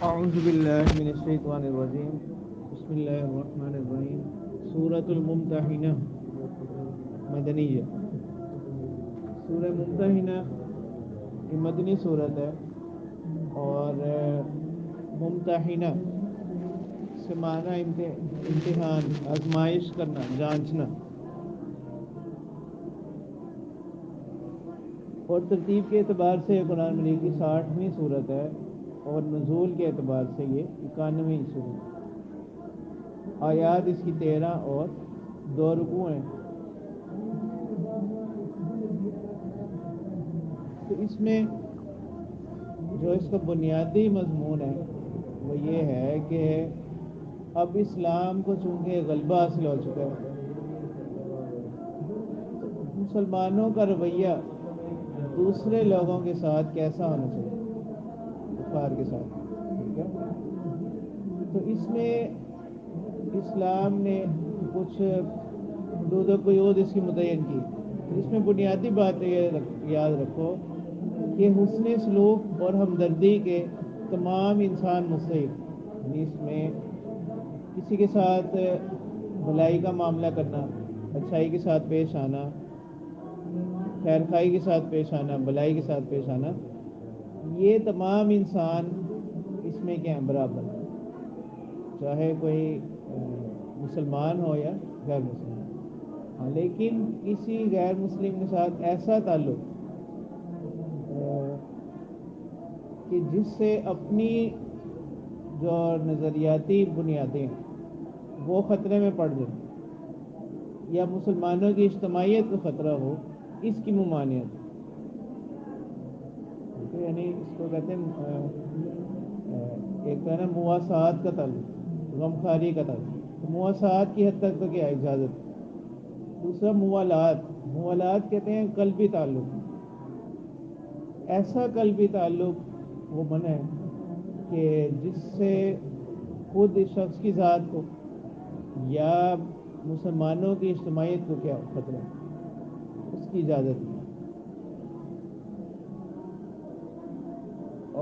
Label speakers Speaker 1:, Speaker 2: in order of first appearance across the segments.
Speaker 1: اعوذ باللہ من الشیطان الرجیم بسم اللہ الرحمن الرحیم سورۃ الممتحنہ مدنیہ۔ سورہ ممتحنہ یہ مدنی صورت ہے، اور ممتحنہ سے معنی امتحان، آزمائش کرنا، جانچنا۔ اور ترتیب کے اعتبار سے قرآن مجید کی 60ویں صورت ہے، اور نزول کے اعتبار سے یہ 91ویں صورت ہے۔ آیات اس کی 13 اور 2 رکوع ہیں۔ تو اس میں جو اس کا بنیادی مضمون ہے وہ یہ ہے کہ اب اسلام کو چونکہ غلبہ حاصل ہو چکا ہے، مسلمانوں کا رویہ دوسرے لوگوں کے ساتھ کیسا ہونا چاہیے، کفار کے ساتھ، ٹھیک ہے؟ تو اس میں اسلام نے کچھ حدود و قیود اس کی متعین کی۔ تو اس میں بنیادی بات یہ یاد رکھو کہ حسن سلوک اور ہمدردی کے تمام انسان مستحق، یعنی اس میں کسی کے ساتھ بھلائی کا معاملہ کرنا، اچھائی کے ساتھ پیش آنا، خیر خائی کے ساتھ پیش آنا، بھلائی کے ساتھ پیش آنا، یہ تمام انسان اس میں کیا ہیں، برابر، چاہے کوئی مسلمان ہو یا غیر مسلمان۔ ہاں، لیکن کسی غیر مسلم کے ساتھ ایسا تعلق کہ جس سے اپنی جو نظریاتی بنیادیں وہ خطرے میں پڑ جائیں یا مسلمانوں کی اجتماعیت کو خطرہ ہو، اس کی ممانعت، یعنی اس کو کہتے ہیں ایک تو ہے نا مواسات کا تعلق، غمخواری کا تعلق۔ مواسات کی حد تک تو کیا اجازت۔ دوسرا موالات کہتے ہیں قلبی تعلق، ایسا قلبی تعلق وہ منع ہے کہ جس سے خود اس شخص کی ذات کو یا مسلمانوں کی اجتماعیت کو کیا خطرہ، اس کی اجازت نہیں۔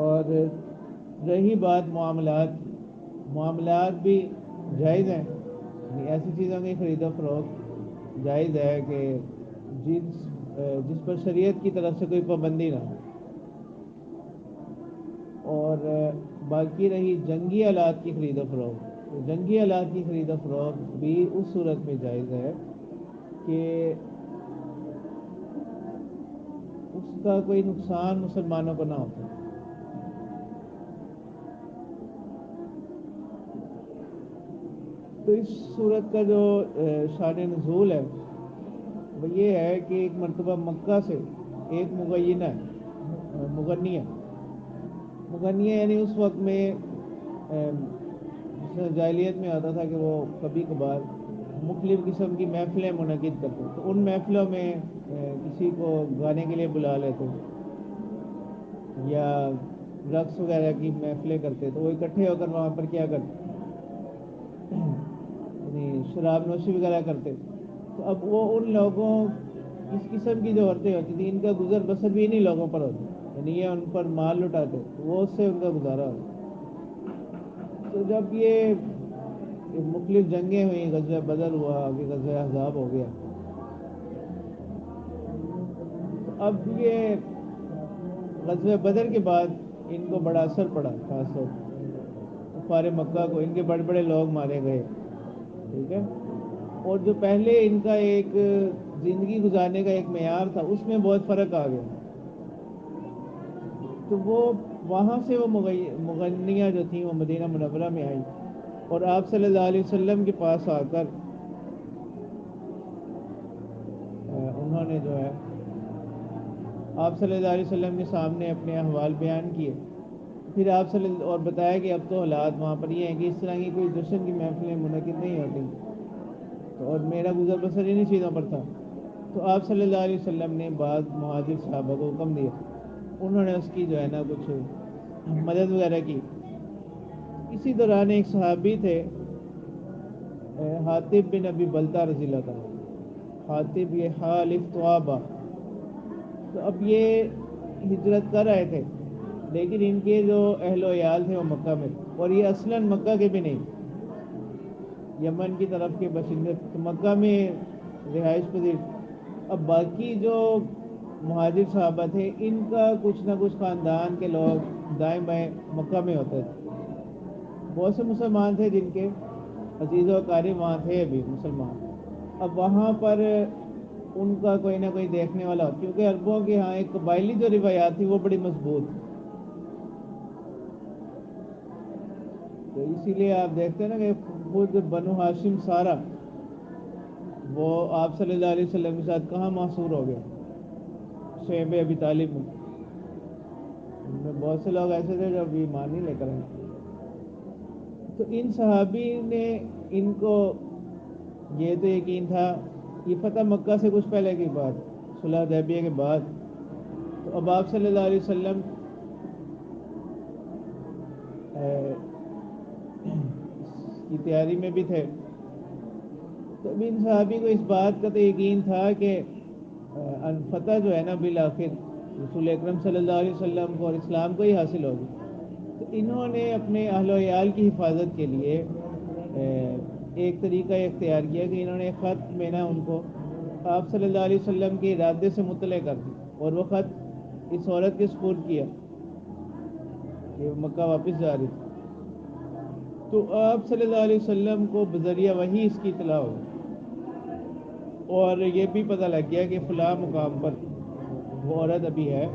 Speaker 1: اور رہی بات معاملات بھی جائز ہیں، یعنی ایسی چیزوں کی خرید و فروخت جائز ہے کہ جس پر شریعت کی طرف سے کوئی پابندی نہ ہو۔ اور باقی رہی جنگی آلات کی خرید و فروخت، تو جنگی آلات کی خرید و فروخت بھی اس صورت میں جائز ہے کہ اس کا کوئی نقصان مسلمانوں کو نہ ہو۔ تو اس صورت کا جو شان نزول ہے وہ یہ ہے کہ ایک مرتبہ مکہ سے ایک مغنیہ یعنی اس وقت میں جاہلیت میں آتا تھا کہ وہ کبھی کبھار مختلف قسم کی محفلیں منعقد کرتے، تو ان محفلوں میں کسی کو گانے کے لیے بلا لیتے یا رقص وغیرہ کی محفلیں کرتے، تو وہ اکٹھے ہو کر وہاں پر کیا کرتے، یعنی شراب نوشی وغیرہ کرتے۔ تو اب وہ ان لوگوں، اس قسم کی جو عورتیں ہوتی تھیں، ان کا گزر بسر بھی انہیں لوگوں پر ہوتا، یعنی یہ ان پر مال لٹاتے، وہ اس سے ان کا گزارا ہوتا۔ تو جب یہ مختلف جنگیں ہوئیں، غزوہ بدر ہوا، ابھی غزوہ احزاب ہو گیا، تو اب یہ غزوہ بدر کے بعد ان کو بڑا اثر پڑا، خاص طور کفار مکہ کو، ان کے بڑے بڑے لوگ مارے گئے، ٹھیک ہے؟ اور جو پہلے ان کا ایک زندگی گزارنے کا ایک معیار تھا، اس میں بہت فرق آ گیا۔ تو وہ وہاں سے وہ مغنیہ جو تھیں وہ مدینہ منورہ میں آئیں، اور آپ صلی اللہ علیہ وسلم کے پاس آ کر انہوں نے جو ہے آپ صلی اللہ علیہ وسلم کے سامنے اپنے احوال بیان کیے۔ پھر آپ اور بتایا کہ اب تو حالات وہاں پر یہ ہیں کہ اس طرح کی کوئی جشن کی محفلیں منعقد نہیں ہوتی، تو اور میرا گزر بسر انہی چیزوں پر تھا۔ تو آپ صلی اللہ علیہ وسلم نے بعض مہاجر صحابہ کو حکم دیا، انہوں نے اس کی جو ہے نا کچھ مدد وغیرہ کی۔ اسی دوران ایک صحابی تھے حاطب بن ابی بلتہ رضی اللہ تعالیٰ، حاطب یہ حالف توابہ، تو اب یہ ہجرت کر رہے تھے، لیکن ان کے جو اہل و عیال تھے وہ مکہ میں، اور یہ اصلاً مکہ کے بھی نہیں، یمن کی طرف کے باشندے، تو مکہ میں رہائش پذیر۔ اب باقی جو مہاجر صحابہ تھے ان کا کچھ نہ کچھ خاندان کے لوگ دائیں بائیں مکہ میں ہوتے تھے، بہت سے مسلمان تھے جن کے عزیز و اقارب وہاں تھے ابھی مسلمان۔ اب وہاں پر ان کا کوئی نہ کوئی دیکھنے والا، کیونکہ عربوں کے ہاں ایک قبائلی جو روایات تھی وہ بڑی مضبوط تھی، تو اسی لیے آپ دیکھتے ہیں نا کہ خود بنو ہاشم سارا وہ آپ صلی اللہ علیہ وسلم کے ساتھ کہاں محصور ہو گیا، شیب ابی طالب میں۔ ان میں بہت سے لوگ ایسے تھے جو ابھی ایمان نہیں لے کر آئے۔ تو ان صحابی نے ان کو یہ تو یقین تھا، یہ فتح مکہ سے کچھ پہلے کی بات، صلح حدیبیہ کے بعد، تو اب آپ صلی اللہ علیہ وسلم کی تیاری میں بھی تھے، تو ان صحابی کو اس بات کا تو یقین تھا کہ فتح جو ہے نا بالآخر رسول اکرم صلی اللہ علیہ وسلم کو اور اسلام کو ہی حاصل ہوگی۔ تو انہوں نے اپنے اہل و عیال کی حفاظت کے لیے ایک طریقہ اختیار کیا کہ انہوں نے خط میں نا ان کو آپ صلی اللہ علیہ وسلم کے ارادے سے مطلع کر دی، اور وہ خط اس عورت کے سپرد کیا کہ وہ مکہ واپس جا رہی تھی۔ تو آپ صلی اللہ علیہ وسلم کو بذریعہ وحی اس کی اطلاع ہوئی، اور یہ بھی پتہ لگ گیا کہ فلاں مقام پر وہ عورت ابھی ہے۔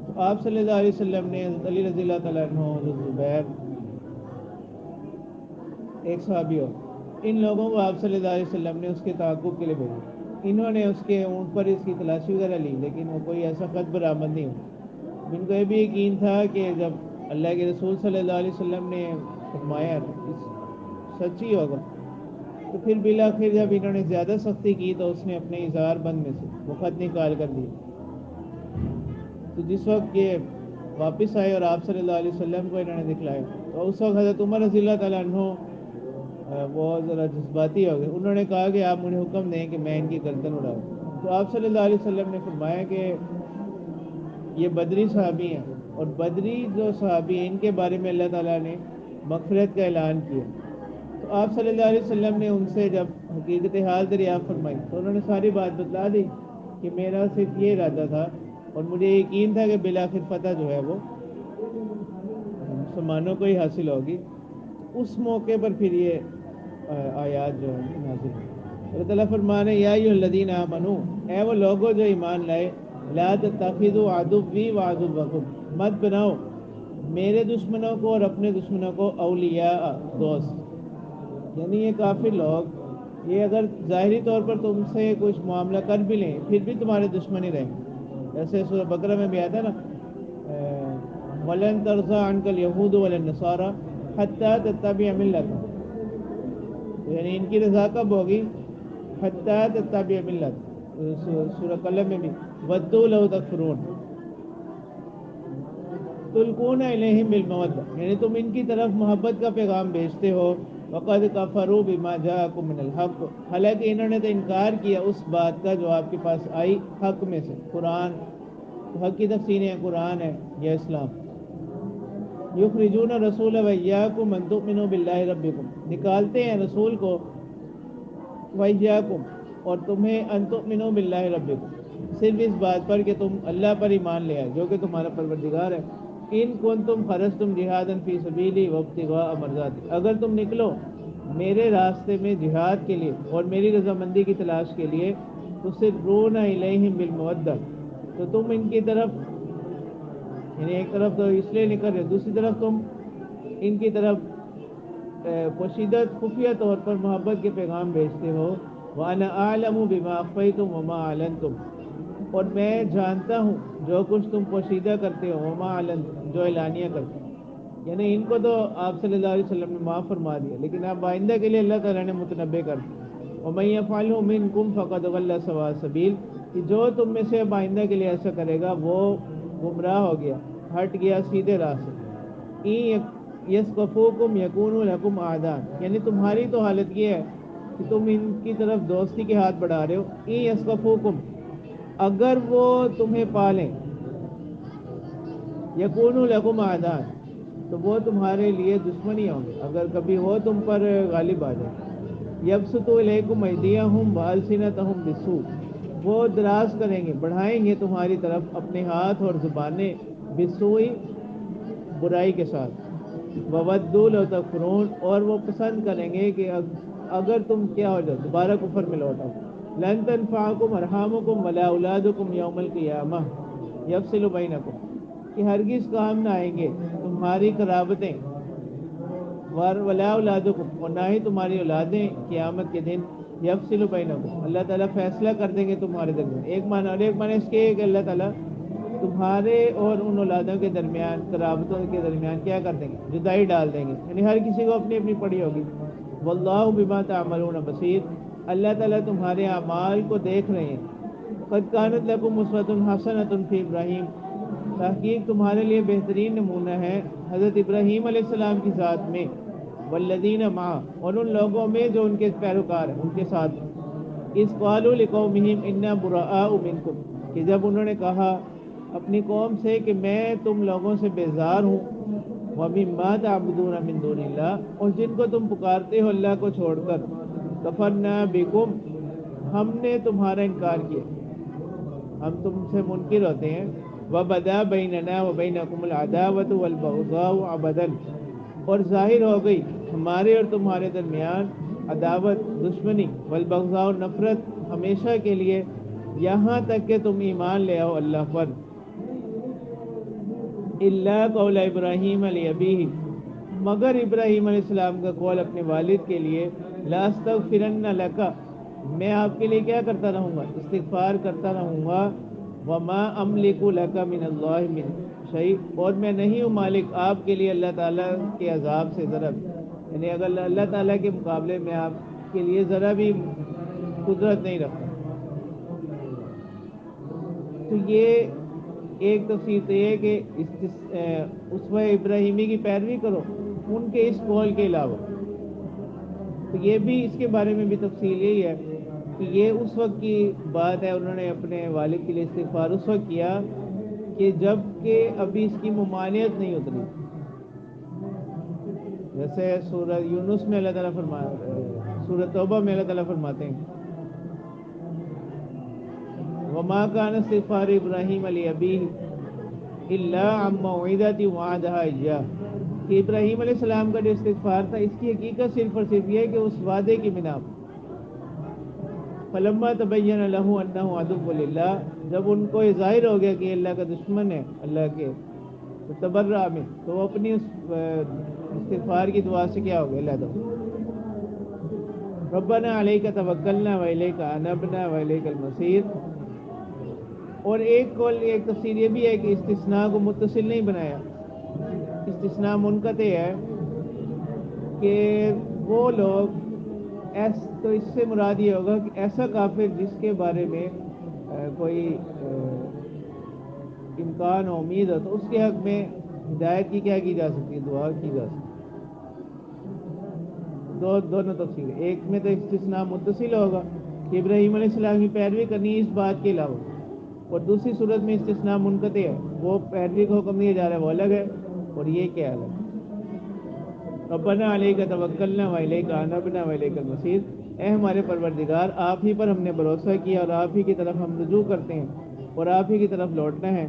Speaker 1: تو آپ صلی اللہ علیہ وسلم نے حضرت علی رضی اللہ تعالیٰ عنہ، حضرت زبیر، ایک صحابی ہو، ان لوگوں کو آپ صلی اللہ علیہ وسلم نے اس کے تعاقب کے لیے بھیجا۔ انہوں نے اس کے اونٹ پر اس کی تلاشی وغیرہ لی، لیکن وہ کوئی ایسا خط برآمد نہیں ہوا۔ ان کو یہ بھی یقین تھا کہ جب اللہ کے رسول صلی اللہ علیہ وسلم نے فرمایا سچ ہی ہوگا، تو پھر بالآخر جب انہوں نے زیادہ سختی کی تو اس نے اپنے اظہار بند میں سے وہ خط نکال کر دیا۔ تو جس وقت یہ واپس آئے اور آپ صلی اللہ علیہ وسلم کو انہوں نے دکھلایا، تو اس وقت حضرت عمر رضی اللہ تعالیٰ عنہ وہ ذرا جذباتی ہو گئے۔ انہوں نے کہا کہ آپ مجھے حکم دیں کہ میں ان کی گردن اڑاؤں۔ تو آپ صلی اللہ علیہ وسلم نے فرمایا کہ یہ بدری صحابی ہیں، اور بدری جو صحابی ہیں ان کے بارے میں اللہ تعالیٰ نے مغفرت کا اعلان کیا۔ تو آپ صلی اللہ علیہ وسلم نے ان سے جب حقیقت حال دریافت فرمائی تو انہوں نے ساری بات بتلا دی کہ میرا صرف یہ ارادہ تھا، اور مجھے یقین تھا کہ بالآخر فتح جو ہے وہ مسلمانوں کو ہی حاصل ہوگی۔ اس موقع پر پھر یہ آیات جو ہے نازل ہوئی۔ اللہ تعالیٰ فرمانے یا ایھا الذین آمنو، اے وہ لوگوں جو ایمان لائے، لا تتخذوا عدوی وعدوکم، مت بناؤ میرے دشمنوں کو اور اپنے دشمنوں کو اولیاء، دوست۔ یعنی یہ کافر لوگ یہ اگر ظاہری طور پر تم سے کچھ معاملہ کر بھی لیں پھر بھی تمہارے دشمن ہی رہیں گے۔ جیسے سورہ بقرہ میں بھی آیا تھا نا، وَلَن تَرْضَىٰ عَنْكَ الْيَهُودُ وَلَا النَّصَارَىٰ حَتَّىٰ تَتَّبِعَ مِلَّتَهُمْ، یعنی ان کی رضا کب ہوگی؟ حَتَّىٰ تَتَّبِعَ مِلَّتَهُمْ۔ سورہ قلم میں بھی وَدُّوا لَوْ تَكْفُرُونَ تُلْقُونَ إِلَيْهِمْ بِالْمَوَدَّةِ، یعنی تم ان کی طرف محبت کا پیغام بھیجتے ہو۔ وَقَدْ كَفَرُوا بِمَا جَاءَكُم مِّنَ الْحَقِّ، حالانکہ انہوں نے تو انکار کیا اس بات کا جو آپ کے پاس آئی حق میں سے، قرآن۔ حق کی تفسیر ہے قرآن ہے یا اسلام۔ یخرجون الرسول وإیاکم ان تؤمنوا باللہ ربکم، نکالتے ہیں رسول کو، وإیاکم، اور تمہیں، ان تؤمنوا باللہ ربکم، صرف اس بات پر کہ تم اللہ پر ایمان لے آئے جو کہ تمہارا پروردگار ہے۔ ان کنتم خرجتم جہادا فی سبیلی وابتغاء مرضاتی، اگر تم نکلو میرے راستے میں جہاد کے لیے اور میری رضامندی کی تلاش کے لیے، تو تسرون الیہم بالمودہ، تو تم ان کی طرف، یعنی ایک طرف تو اس لیے نکل رہے، دوسری طرف تم ان کی طرف پوشیدہ خفیہ طور پر محبت کے پیغام بھیجتے ہو۔ وَأَنَا أَعْلَمُ بِمَا أَخْفَيْتُمْ وَمَا أَعْلَنْتُمْ، اور میں جانتا ہوں جو کچھ تم پوشیدہ کرتے ہو، وَمَا أَعْلَنْتُمْ، جو اعلانیہ کرتے ہو۔ یعنی ان کو تو آپ صلی اللہ علیہ وسلم نے معاف فرما دیا، لیکن اب آئندہ کے لیے اللہ تعالیٰ نے متنبع کر دیا۔ وَمَن يَفْعَلْهُ مِنكُمْ فَقَدْ ضَلَّ سَوَاءَ السَّبِيلِ، کہ جو تم میں سے اب آئندہ کے لیے ایسا کرے گا وہ گمراہ ہو گیا، ہٹ گیا سیدھے راہ سے۔ یسقفوکم یکونوا لکم اعداء، یعنی تمہاری تو حالت یہ ہے کہ تم ان کی طرف دوستی کے ہاتھ بڑھا رہے ہو۔ یسقفوکم، اگر وہ تمہیں پالیں، یکونوا لکم اعداء، تو وہ تمہارے لیے دشمنی ہوں گے اگر کبھی وہ تم پر غالب آ جائے. یبسطوا الیکم ایدیہم والسنتہم بالسوء، وہ دراز کریں گے، بڑھائیں گے تمہاری طرف اپنے ہاتھ اور زبانیں، بالسوء برائی کے ساتھ. وودوا لو تکفرون، اور وہ پسند کریں گے کہ اگر تم کیا ہو جاؤ، دوبارہ کفر میں لوٹ آؤ. لن تنفعکم ارحامکم ولا اولادکم یوم القیامہ یفصل بینکم، کہ ہرگز کام نہ آئیں گے تمہاری قرابتیں، ولا اولادکم، اور نہ ہی تمہاری اولادیں قیامت کے دن، یفصل بینکم، اللہ تعالیٰ فیصلہ کر دیں گے تمہارے درمیان. ایک معنی، اور ایک معنی اس کے کہ اللہ تعالیٰ تمہارے اور ان اولادوں کے درمیان، قرابتوں کے درمیان کیا کر دیں گے، جدائی ڈال دیں گے، یعنی ہر کسی کو اپنی اپنی پڑی ہوگی. واللہ بما تعملون بصیر، اللہ تعالیٰ تمہارے اعمال کو دیکھ رہے ہیں. قد کانت لکم اسوۃ حسنۃ فی ابراہیم، تحقیق تمہارے لیے بہترین نمونہ ہے حضرت ابراہیم علیہ السلام کی ذات میں، والذین معہ، اور ان لوگوں میں جو ان کے پیروکار ہیں، ان کے ساتھ. اذ قالوا لقومہم انا براء منکم، کہ جب انہوں نے کہا اپنی قوم سے کہ میں تم لوگوں سے بیزار ہوں. وَمِمَّا تَعْبُدُونَ مِن دُونِ اللَّهِ، اور جن کو تم پکارتے ہو اللہ کو چھوڑ کر. کفرنا بکم، ہم نے تمہارا انکار کیا، ہم تم سے منکر ہوتے ہیں. وَبَدَا بَيْنَنَا وَبَيْنَكُمُ الْعَدَاوَةُ وَالْبَغْضَاءُ أَبَدًا، اور ظاہر ہو گئی ہمارے اور تمہارے درمیان عداوت، دشمنی، والبغضاء، نفرت، ہمیشہ کے لیے، یہاں تک کہ تم ایمان لے آؤ اللہ پر. الا قول ابراہیم علی ابیہ، مگر ابراہیم علیہ السلام کا قول اپنے والد کے لیے، لاستغفرن لک، میں آپ کے لیے کیا کرتا رہوں گا، استغفار کرتا رہوں گا. وما املک لک من اللہ من شیء، اور میں نہیں ہوں مالک آپ کے لیے اللہ تعالیٰ کے عذاب سے ذرا بھی، یعنی اگر اللہ تعالیٰ کے مقابلے میں آپ کے لیے ذرا بھی قدرت نہیں رکھتا. تو یہ ایک تفسیر تو یہ کہ اسوہ ابراہیمی کی پیروی کرو ان کے اس قول کے علاوہ. تو یہ بھی اس کے بارے میں بھی تفصیل یہی ہے کہ یہ اس وقت کی بات ہے، انہوں نے اپنے والد کے لیے استغفار اس وقت کیا کہ جب کہ ابھی اس کی ممانعت نہیں اتری. جیسے سورہ یونس میں اللہ تعالیٰ سورہ توبہ میں اللہ تعالیٰ فرماتے ہیں وما كان استغفار ابراہیم علی ابیہ الا عن موعظۃ وعدها ایاہ، کہ ابراہیم علیہ السلام کا جو استغفار تھا اس کی حقیقت صرف اور صرف یہ ہے کہ اس وعدے کی بنا پر. فلما تبین له انه عدو للہ، جب ان کو یہ ظاہر ہو گیا کہ یہ اللہ کا دشمن ہے اللہ کے، تو تبرأ من، تو وہ اپنی اس استغفار کی دعا سے کیا ہو گیا، اللہ تعالیٰ ربنا علیک توکلنا والیک انبنا والیک المصیر. اور ایک قول، ایک تفسیر یہ بھی ہے کہ استثناء کو متصل نہیں بنایا، استثناء منقطع ہے، کہ وہ لوگ تو اس سے مراد یہ ہوگا کہ ایسا کافر جس کے بارے میں کوئی امکان و امید ہو تو اس کے حق میں ہدایت کی کیا کی جا سکتی ہے، دعا کی جا سکتی ہے. دونوں تفسیر، ایک میں تو استثناء متصل ہوگا کہ ابراہیم علیہ السلام کی پیروی کرنی اس بات کے علاوہ، اور دوسری صورت میں استثناء منقطع ہے، وہ پیروی کو حکم دیا جا رہا ہے وہ الگ ہے اور یہ کیا الگ ہے. ربنا علیک توکلنا والیک انبنا والیک المصیر، اے ہمارے پروردگار آپ ہی پر ہم نے بھروسہ کیا اور آپ ہی کی طرف ہم رجوع کرتے ہیں اور آپ ہی کی طرف لوٹنا ہے.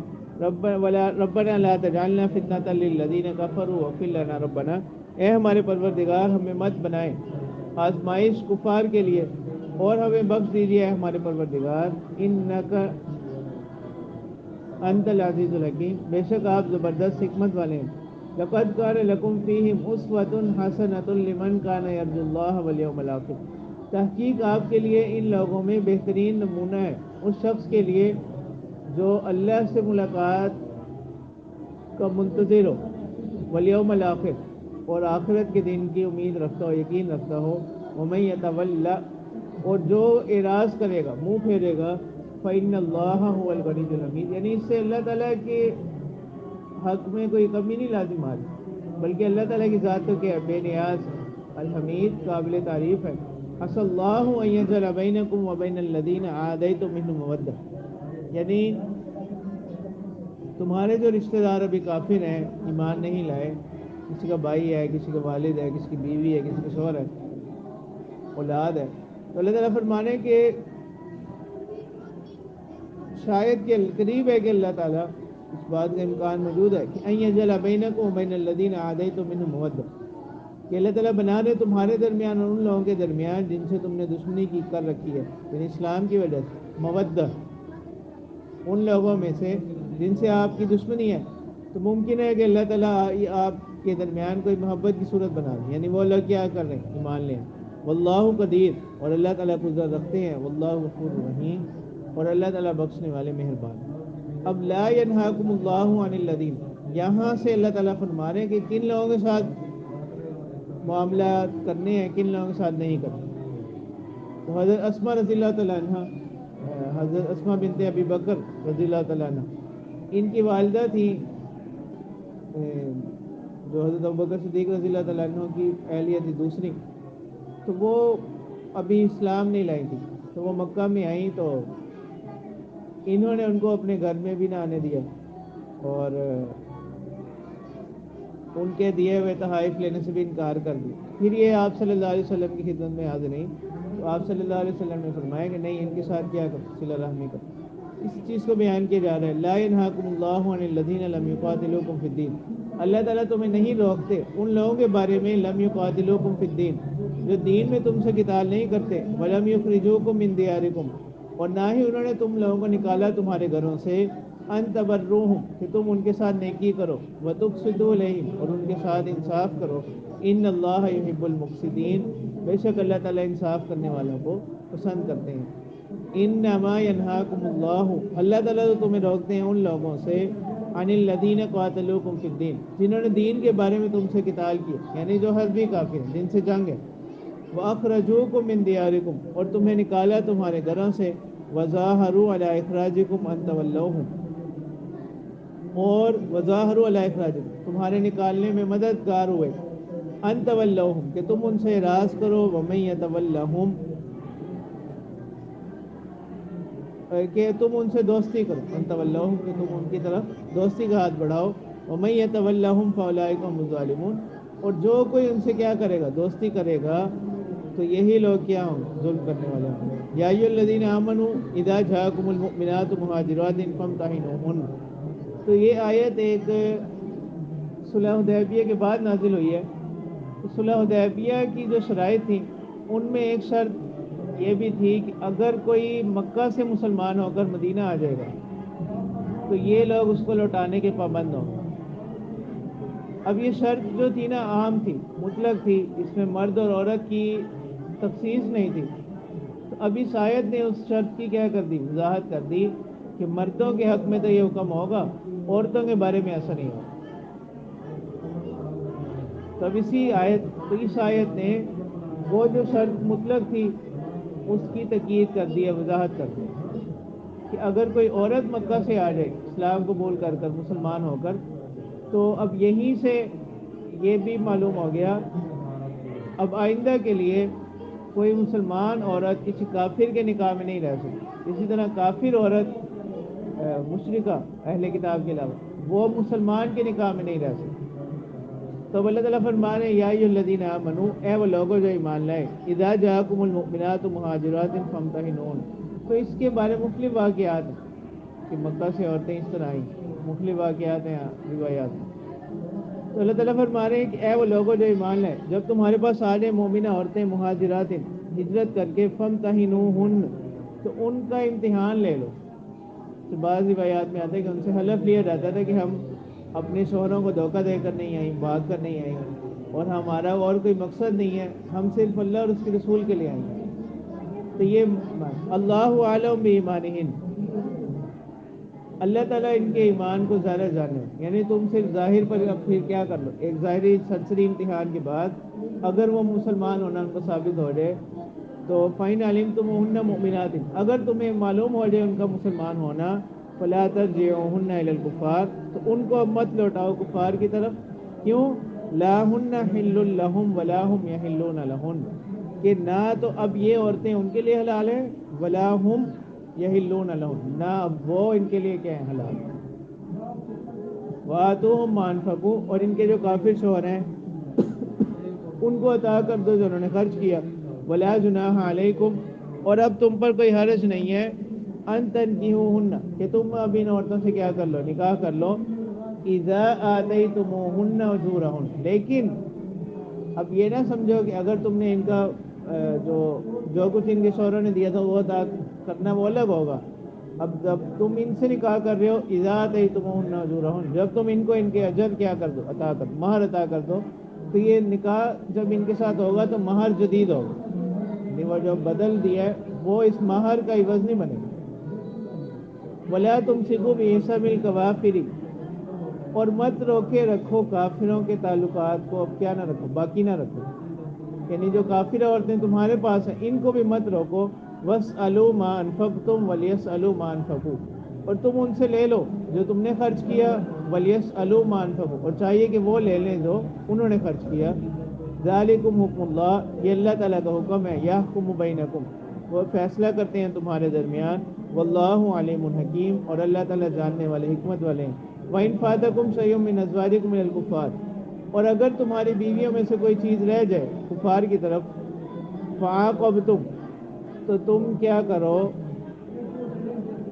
Speaker 1: ربنا لا تجعلنا فتنة للذین کفروا واغفر لنا ربنا، اے ہمارے پروردگار ہمیں مت بنائے آزمائش کفار کے لیے اور ہمیں بخش دیجیے ہمارے پروردگار. انک انت العزیز الحکیم، بے شک آپ زبردست حکمت والے ہیں. لقد كان لكم فيهم اسوة حسنة لمن كان يرجو الله واليوم الآخر، تحقیق آپ کے لیے ان لوگوں میں بہترین نمونہ ہے اس شخص کے لیے جو اللہ سے ملاقات کا منتظر ہو، والیوم الآخر، اور آخرت کے دن کی امید رکھتا ہو، یقین رکھتا ہو. ومن يتول، اور جو اعراض کرے گا، منہ پھیرے گا، فإن اللہ هو الغنی الحمید، یعنی اس سے اللہ تعالیٰ کے حق میں کوئی کمی نہیں لازم آ رہی، بلکہ اللہ تعالیٰ کی ذات تو کیا ہے، بے نیاز، الحمید، قابل تعریف ہے. عسى الله ان يجعل بينكم وبين الذين عاديتم منهم مودة، یعنی تمہارے جو رشتہ دار ابھی کافر ہیں، ایمان نہیں لائے، کسی کا بھائی ہے، کسی کا والد ہے، کسی کی بیوی ہے، کسی کا شوہر ہے، اولاد ہے، تو اللہ تعالیٰ فرمانے کہ شاید کہ قریب ہے کہ اللہ تعالیٰ اس بات کا امکان موجود ہے کہ ان یجعل بینکم وبین الذین عادیتم منہم مودۃ، کہ اللہ تعالیٰ بنا دے تمہارے درمیان اور ان لوگوں کے درمیان جن سے تم نے دشمنی کی کر رکھی ہے، یعنی اسلام کی وجہ سے، مودہ ان لوگوں میں سے جن سے آپ کی دشمنی ہے، تو ممکن ہے کہ اللہ تعالیٰ آپ کے درمیان کوئی محبت کی صورت بنا دے، یعنی وہ لوگ کیا کر رہے ہیں، ایمان لیں۔ واللہ قدیر، اور اللہ تعالیٰ قدرت رکھتے ہیں، واللہ غفور رحیم، اور اللہ تعالیٰ بخشنے والے مہربان۔ اب لا ینہاکم اللہ عن الذین، یہاں سے اللہ تعالیٰ فرما رہے ہیں کہ کن لوگوں کے ساتھ معاملات کرنے ہیں، کن لوگوں کے ساتھ نہیں کرنے۔ تو حضرت اسماء رضی اللہ تعالیٰ عنہ، حضرت اسماء بنت ابی بکر رضی اللہ تعالیٰ عنہ، ان کی والدہ تھی جو حضرت ابوبکر صدیق رضی اللہ تعالیٰ عنہ کی اہلیہ تھی دوسری، تو وہ ابھی اسلام نہیں لائی تھی، تو وہ مکہ میں آئیں تو انہوں نے ان کو اپنے گھر میں بھی نہ آنے دیا اور ان کے دیے ہوئے تحائف لینے سے بھی انکار کر دیا۔ پھر یہ آپ صلی اللہ علیہ وسلم کی خدمت میں حاضر نہیں، تو آپ صلی اللہ علیہ وسلم نے فرمایا کہ نہیں، ان کے ساتھ کیا کرو، صلہ رحمی کرو۔ اس چیز کو بیان کیا جا رہا ہے، لا ینہاکم اللہ عن الذین لم یقاتلوکم فی الدین، اللہ تعالیٰ تمہیں نہیں روکتے ان لوگوں کے بارے میں، لم یقاتلوکم فی الدین، جو دین میں تم سے قتال نہیں کرتے، ولم یخرجوکم من دیارکم، اور نہ ہی انہوں نے تم لوگوں کو نکالا تمہارے گھروں سے، ان تبروہم، کہ تم ان کے ساتھ نیکی کرو، وتقسطوا الیہم، اور ان کے ساتھ انصاف کرو، ان اللہ یحب المقسطین، بے شک اللہ تعالیٰ انصاف کرنے والوں کو پسند کرتے ہیں۔ انما ینہاکم اللہ، اللہ تعالیٰ تو تمہیں روکتے ہیں ان لوگوں سے، عن الذین قاتلوکم فی الدین، جنہوں نے دین کے بارے میں تم سے قتال کیا، یعنی جو حربی کافر ہیں، جن سے جنگ ہے، وَأَخْرَجُوكُم مِّن دِيَارِكُمْ، اور تمہیں نکالا تمہارے گھروں سے، وَظَاهَرُوا عَلَىٰ إِخْرَاجِكُمْ أَن تَوَلَّوْهُمْ، اور وَظَاهَرُوا عَلَىٰ إِخْرَاجِكُمْ، تمہارے نکالنے میں مددگار ہوئے، أَن تَوَلَّوْهُمْ، کہ تم ان سے اعراض کرو، وَمَن يَتَوَلَّهُمْ، کہ تم ان سے دوستی کرو، ان تولہم، کہ تم ان کی طرف دوستی کا ہاتھ بڑھاؤ، ومن یتولہم فاولئک هم الظالمون، اور جو کوئی ان سے کیا کرے گا، دوستی کرے گا، تو یہی لوگ کیا ہوں، ظلم کرنے والے ہوں۔ یا ایھا الذین آمنوا اذا جاءکم المؤمنات مہاجرات فامتحنوہن، تو یہ آیت ایک صلح حدیبیہ کے بعد نازل ہوئی ہے۔ صلح حدیبیہ کی جو شرائط تھیں ان میں ایک شرط یہ بھی تھی کہ اگر کوئی مکہ سے مسلمان ہو کر مدینہ آ جائے گا تو یہ لوگ اس کو لوٹانے کے پابند ہوں۔ اب یہ شرط جو تھی نا عام تھی، مطلق تھی، اس میں مرد اور عورت کی تخصیص نہیں تھی، تو اب اس آیت نے اس شرط کی کیا کر دی، وضاحت کر دی کہ مردوں کے حق میں تو یہ حکم ہوگا، عورتوں کے بارے میں ایسا نہیں ہوگا۔ تو اب اس آیت نے وہ جو شرط مطلق تھی اس کی تاکید کر دی ہے، وضاحت کر دی کہ اگر کوئی عورت مکہ سے آ جائے اسلام قبول کر کر، مسلمان ہو کر، تو اب یہیں سے یہ بھی معلوم ہو گیا، اب آئندہ کے لیے کوئی مسلمان عورت کسی کافر کے نکاح میں نہیں رہ سکتی، اسی طرح کافر عورت مشرکہ اہل کتاب کے علاوہ وہ مسلمان کے نکاح میں نہیں رہ سکتی۔ تو اللہ تعالیٰ فرما رہے ہیں، یا ایھا الذین آمنوا، اے وہ لوگوں جو ایمان لائے، اذا جاءکم المؤمنات مہاجرات فامتحنوہن، تو اس کے بارے میں مختلف واقعات ہیں کہ مکہ سے عورتیں اس طرح آئیں، مختلف واقعات ہیں، روایات ہیں۔ تو اللہ تعالیٰ فرما رہے ہیں کہ اے وہ لوگوں جو ایمان لائے، جب تمہارے پاس آ جائے مومنہ عورتیں مہاجرات ہجرت کر کے، فامتحنوہن، تو ان کا امتحان لے لو۔ تو بعض روایات میں آتا ہے کہ ان سے حلف لیا جاتا تھا کہ ہم اپنے شوہروں کو دھوکہ دے کر نہیں آئیں، بھاگ کر نہیں آئیں، اور ہمارا اور کوئی مقصد نہیں ہے، ہم صرف اللہ اور اس کے رسول کے لیے آئیں گے۔ تو یہ اللہ اعلم بایمانہن، اللہ تعالیٰ ان کے ایمان کو زیادہ جانے، یعنی تم صرف ظاہر پر اب پھر کیا کر لو، ایک ظاہری سرسری امتحان کے بعد اگر وہ مسلمان ہونا ان کو ثابت ہو جائے تو فَإِنْ عَلِمْتُمُوهُنَّ مُؤْمِنَاتٍ، اگر تمہیں معلوم ہو جائے ان کا مسلمان ہونا، فَلَا تَرْجِعُوهُنَّ إِلَى الْكُفَّارِ، تو ان کو مت لوٹاؤ کفار کی طرف، کیوں؟ لَا هُنَّ حِلٌّ لَهُمْ وَلَا هُمْ يَحِلُّونَ لَهُنَّ، کہ نہ تو اب یہ عورتیں ان کے لیے حلال ہیں، وَلَا هُمْ يَحِلُّونَ لَهُنَّ، نہ اب وہ ان کے لیے کیا ہیں، حلال ہیں۔ وآتوہم ما انفقوا، اور ان کے جو کافر شوہر ہیں ان کو عطا کر دو جو انہوں نے خرچ کیا. ولا جناح علیکم، اور اب تم پر کوئی حرج نہیں ہے ان تنکحوہن، کہ تم اب ان عورتوں سے کیا کر لو، نکاح کر لو. اذا آتیتموہن اجورہن، لیکن اب یہ نہ سمجھو کہ اگر تم نے ان کا جو کچھ ان کے شوہروں نے دیا تھا وہ ادا کرنا وہ الگ ہوگا. اب جب تم ان سے نکاح کر رہے ہو، اذا آتیتموہن اجورہن، جب تم ان کو ان کے اجر کیا کر دو، عطا کر دو، مہر عطا کر دو، تو یہ نکاح جب ان کے ساتھ ہوگا تو مہر جدید ہوگا، یعنی وہ جو بدل دیا ہے وہ اس مہر کا عوض نہیں بنے گا. ولا تمسکوا بعصم الکوافر، اور مت روکے رکھو کافروں کے تعلقات کو، اب کیا نہ رکھو، باقی نہ رکھو، یعنی جو کافر عورتیں تمہارے پاس ہیں ان کو بھی مت روکو. واسألوا ما انفقتم وليسألوا ما انفقوا، اور تم ان سے لے لو جو تم نے خرچ کیا. وليسألوا ما انفقوا، اور چاہیے کہ وہ لے لیں جو انہوں نے خرچ کیا. ذالکم حکم اللہ، یہ اللہ تعالیٰ کا حکم ہے. یحکم بینکم، وہ فیصلہ کرتے ہیں تمہارے درمیان. واللہ علیم حکیم، اور اللہ تعالیٰ جاننے والے حکمت والے ہیں. وَإِنْ فَاتَكُمْ شَيْءٌ مِّنْ أَزْوَاجِكُمْ مِنَ الْكُفَّارِ، اور اگر تمہاری بیویوں میں سے کوئی چیز رہ جائے کفار کی طرف، فَعَاقَبْتُمْ، تو تم کیا کرو،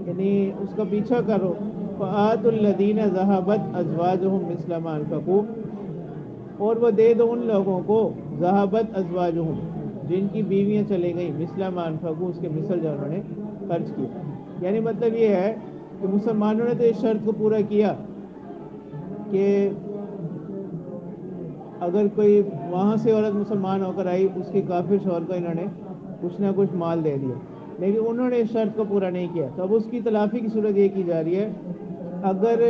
Speaker 1: یعنی اس کا پیچھا کرو. فَآتُوا الَّذِينَ ذَهَبَتْ أَزْوَاجُهُمْ مِثْلَ مَا أَنفَقُوا، اور وہ دے دو ان لوگوں کو، ذَهَبَتْ أَزْوَاجُهُمْ، جن کی بیویاں چلے گئیں، مثل ما انفقوا، اس کے مثل جو انہوں نے خرچ کیا. یعنی مطلب یہ ہے کہ مسلمانوں نے تو اس شرط کو پورا کیا کہ اگر کوئی وہاں سے عورت مسلمان ہو کر آئی، اس کے کافر شوہر کو انہوں نے کچھ نہ کچھ مال دے دیا، لیکن انہوں نے اس شرط کو پورا نہیں کیا، تو اب اس کی تلافی کی صورت یہ کی جا رہی ہے. اگر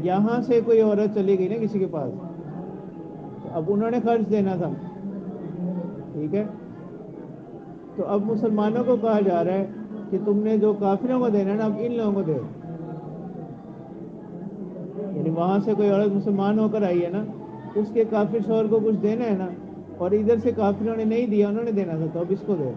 Speaker 1: یہاں سے کوئی عورت چلی گئی نا کسی کے پاس، تو اب انہوں نے خرچ دینا تھا، ٹھیک ہے، تو اب مسلمانوں کو کہا جا رہا ہے کہ تم نے جو کافروں کو دینا نا اب ان لوگوں کو دے. یعنی وہاں سے کوئی عورت مسلمان ہو کر آئی ہے نا، اس کے کافر شوہر کو کچھ دینا ہے نا، اور ادھر سے کافروں نے نہیں دیا، انہوں نے دینا تھا، تو اب اس کو دے.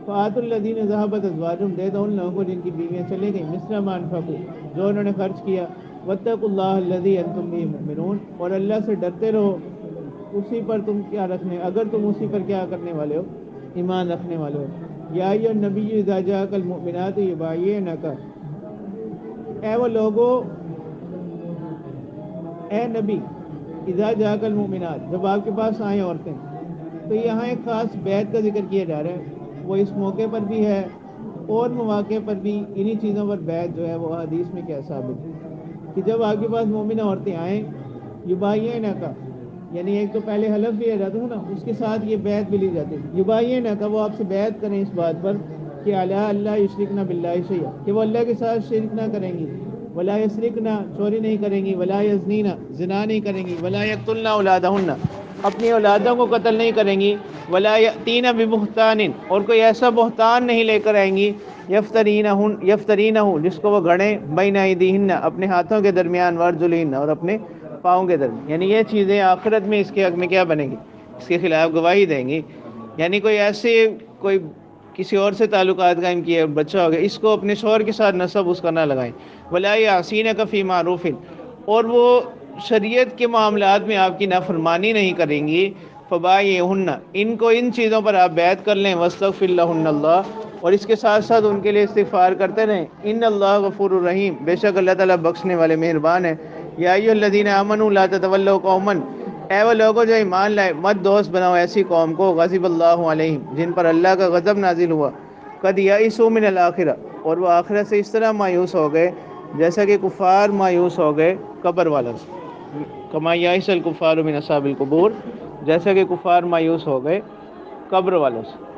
Speaker 1: فَآتُوا الَّذِينَ ذَهَبَتْ أَزْوَاجُهُمْ، دے دو ان لوگوں کو جن کی بیویاں چلے گئیں، مِثْلَ مَا أَنفَقُوا، جو انہوں نے خرچ کیا. وَاتَّقُوا اللَّهَ الَّذِي أَنْتُمْ بِهِ مُؤْمِنُونَ، اور اللہ سے ڈرتے رہو، اسی پر تم کیا رکھنے، اگر تم اسی پر کیا کرنے والے ہو، ایمان رکھنے والے ہو. یا ایھا النبی اذا جاءک المؤمنات یبایعنک، اے وہ لوگو، اے نبی، اذا جاءک المؤمنات، جب آپ کے پاس آئیں عورتیں، تو یہاں ایک خاص بیعت کا ذکر کیا جا رہا ہے، وہ اس موقع پر بھی ہے اور مواقع پر بھی. انہی چیزوں پر بیعت جو ہے وہ حدیث میں کیا ثابت ہے کہ جب آپ کے پاس مومنہ عورتیں آئیں، یبایعنک، یعنی ایک تو پہلے حلف بھی جاتا تھا نا، اس کے ساتھ یہ بیعت بھی لی جاتی ہے. یبایعنک، وہ آپ سے بیعت کریں اس بات پر کہ علی اللہ یشرکن باللہ شیئا، کہ وہ اللہ کے ساتھ شرک نہ کریں گی. ولا یسرقن، چوری نہیں کریں گی. ولا یزنین، زنا نہیں کریں گی. ولا یقتلن اولادہن، اپنی اولادوں کو قتل نہیں کریں گی. ولا یأتین ببہتان، اور کوئی ایسا بہتان نہیں لے کر آئیں گی، یفترینہ، جس کو وہ گھڑیں، بین ایدیہن، اپنے ہاتھوں کے درمیان، وارجلہن، اور اپنے پاؤں کے درمیان. یعنی یہ چیزیں آخرت میں اس کے حق میں کیا بنے گی، اس کے خلاف گواہی دیں گی. یعنی کوئی کسی اور سے تعلقات قائم کیے، بچہ ہو گیا، اس کو اپنے شوہر کے ساتھ نسب اس کا نہ لگائیں. ولا یعصینک فی معروف، اور وہ شریعت کے معاملات میں آپ کی نافرمانی نہیں کریں گی. فبایعہن، ان کو ان چیزوں پر آپ بیعت کر لیں. واستغفر لہن اللہ، اور اس کے ساتھ ساتھ ان کے لیے استغفار کرتے رہیں. ان اللہ غفور الرحیم، بے شک اللہ تعالیٰ بخشنے والے مہربان ہے. یا ایھا الذین آمنوا لا تتولوا قوما، اے وہ لوگوں جو ایمان لائے، مت دوست بناؤ ایسی قوم کو، غضب اللہ علیہم، جن پر اللہ کا غضب نازل ہوا. قد یئسوا من الآخرہ، اور وہ آخرت سے اس طرح مایوس ہو گئے جیسا کہ کفار مایوس ہو گئے قبر والوں سے. کما یئس الکفار من اصحاب القبور، جیسا کہ کفار مایوس ہو گئے قبر والوں سے.